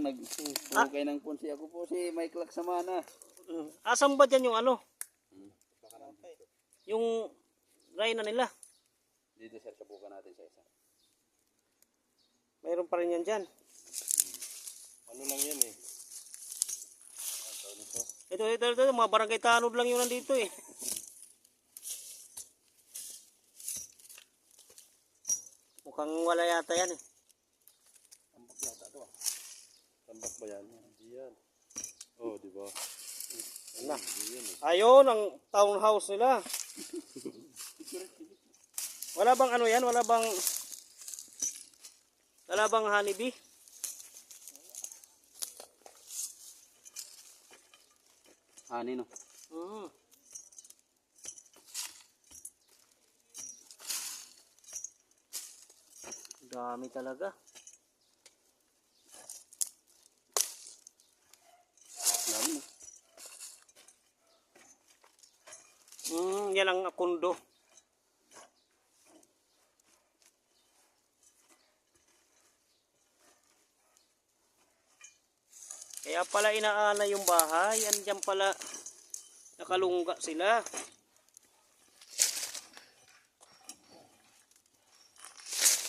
lang nag-ukay ng punsi. Ako po si Mike Laksamana. Asan ba dyan yung ano? Yung rhino nila. Dito sir, sabukan natin sa isa. Mayroon pa rin yan dyan. Ano lang yan eh. Ito, mga barangay tanod lang yun nandito eh. Mukhang wala yata yan eh. Tambak yata ito ah. Tambak ba yan? Hindi yan. Oh, di ba? Na. Ayun ang townhouse nila. Wala bang ano yan? Wala bang honeybee? Hani no. Dami talaga. Dami no. Yan ang akundo. Kaya pala inaana yung bahay. Andiyan pala nakalungga sila.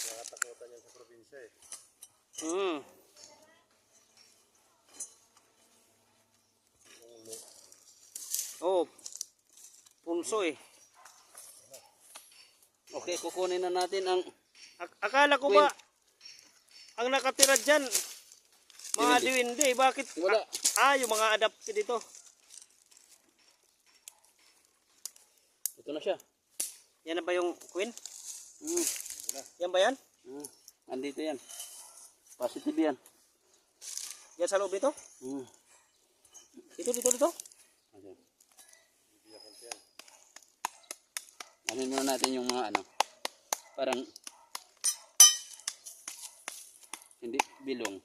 Nakatakutan yan sa probinsya eh. Oh, punso eh. Okay, kukunin na natin ang Akala ko ba ang nakatira dyan mga diwindi? Bakit? Wala. Yung mga adopted dito. Ito na siya. Yan na ba yung queen? Yan ba yan? Andito yan. Positive yan. Yan sa loob dito? Dito. Okay. Anin muna natin yung mga ano. Parang hindi bilong.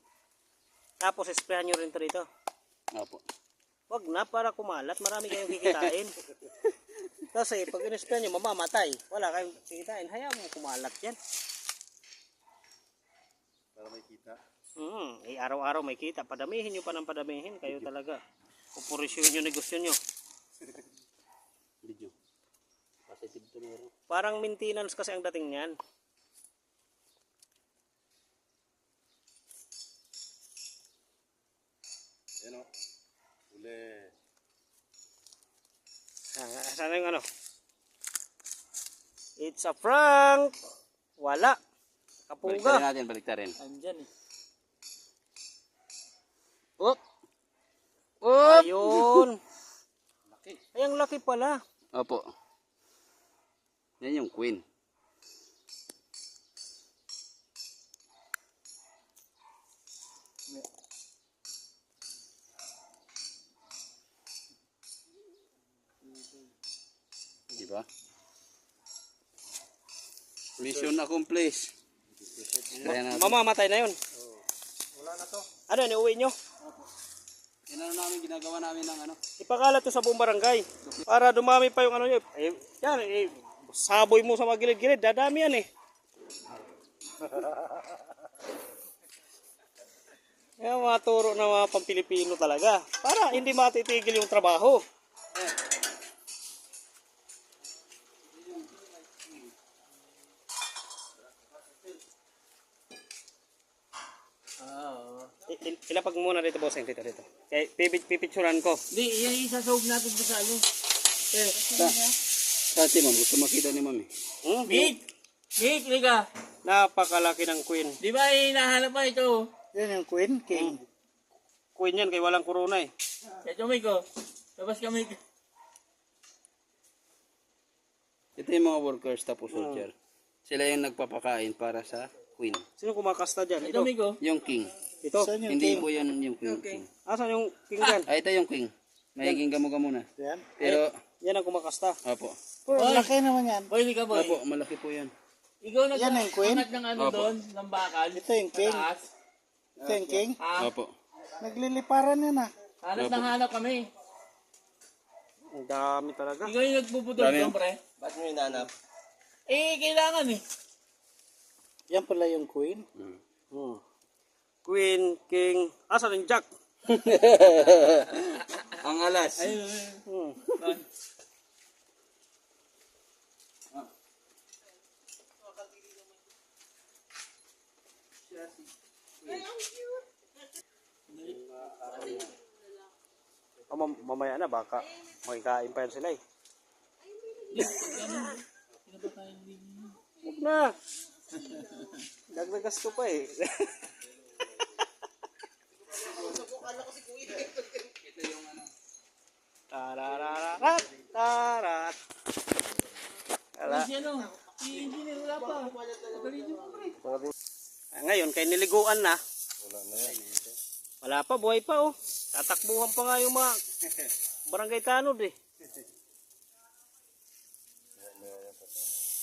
Tapos sprayan nyo rin ito dito. Opo. Wag na, para kumalat. Marami kayong kikitain. Kasi pag in-sprayan nyo, mamamatay. Wala kayong kikitain. Hayaan mo kumalat yan. Para may kita. Araw-araw may kita. Padamihin nyo pa ng padamihin. Kayo talaga. Operasyon nyo, negosyo nyo. Video. Positive to meron. Parang maintenance kasi ang dating niyan. Yan o. Uli. Sana yung ano? It's a prank! Wala. Kapungga. Baliktarin. Andyan eh. Oop! Ayun. Ay, ang laki pala. Opo. Yan yung queen. Diba? Mission accomplished. Mamamatay na yun. Wala na to. Ano yun, iuwi nyo? Yan ano namin, ginagawa namin ng ano. Ipakalat to sa buong barangay. Para dumami pa yung ano yun. Yan, saboy mo sa mga gilid-gilid. Dadami yan eh. Yan mga turo na mga Pampilipino talaga. Para hindi matitigil yung trabaho. Ilapag muna dito, bossing. Dito. Kaya pipicturan ko. Hindi, yan isasawag natin sa ano. Kasi ma'am, gusto makita ni ma'am eh. Nick, liga. Napakalaki ng queen. Di ba hinahanap pa ito? Yan yung queen, king. Queen yan, kaya walang corona eh. Ito, Miko. Labas kami. Ito yung mga workers tapos soldier. Sila yung nagpapakain para sa queen. Sino kumakasta dyan? Ito, Miko. Yung king. Ito. Hindi po yan yung king. Asan yung king dyan? Ito yung king. Mayiging gamo-gamo na. Yan. Pero, Yan ang kumakasta. opo. Laki naman yan. Boy, liga, boy. Opo, malaki po yan. Ikaw Yan ang queen? nag-angat ng ano Opo. doon, ng bakal. Ito yung king. Taas. Ito yung king. Opo. Nagliliparan yan ah. Hanap kami. Ang dami talaga. Ikaw yung nagpuputol Dami. doon, pre. Ba't nyo hinanap? Kailangan eh. Yan pala yung queen. Queen, King, asa rin Jack? Ang alas. Ayun, ayun. Hmm. Mamaya na baka makikain pa yan sila eh. Huwag na. Dagdagas ko pa eh. Tarararat, tarat. Ala. Si ano? Si engineer wala pa. Magaling yung pre. Ngayon, kay niliguan na. Wala na yan. Wala pa, buhay pa oh. Tatakbuhan pa nga yung mga barangay tanod eh.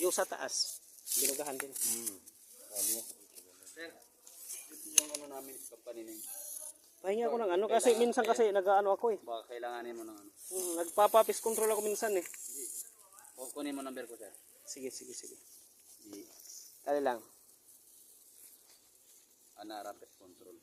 Yung sa taas, binugahan din. Sir, ito yung ano namin sa company name. Pahinga ko ng ano kasi minsan kasi nag-ano ako eh. Baka kailanganin mo ng ano. Nagpapapis control ako minsan eh. O kunin mo number ko, sir. Sige, sige, sige. Di Dali lang. Anara Pest Control.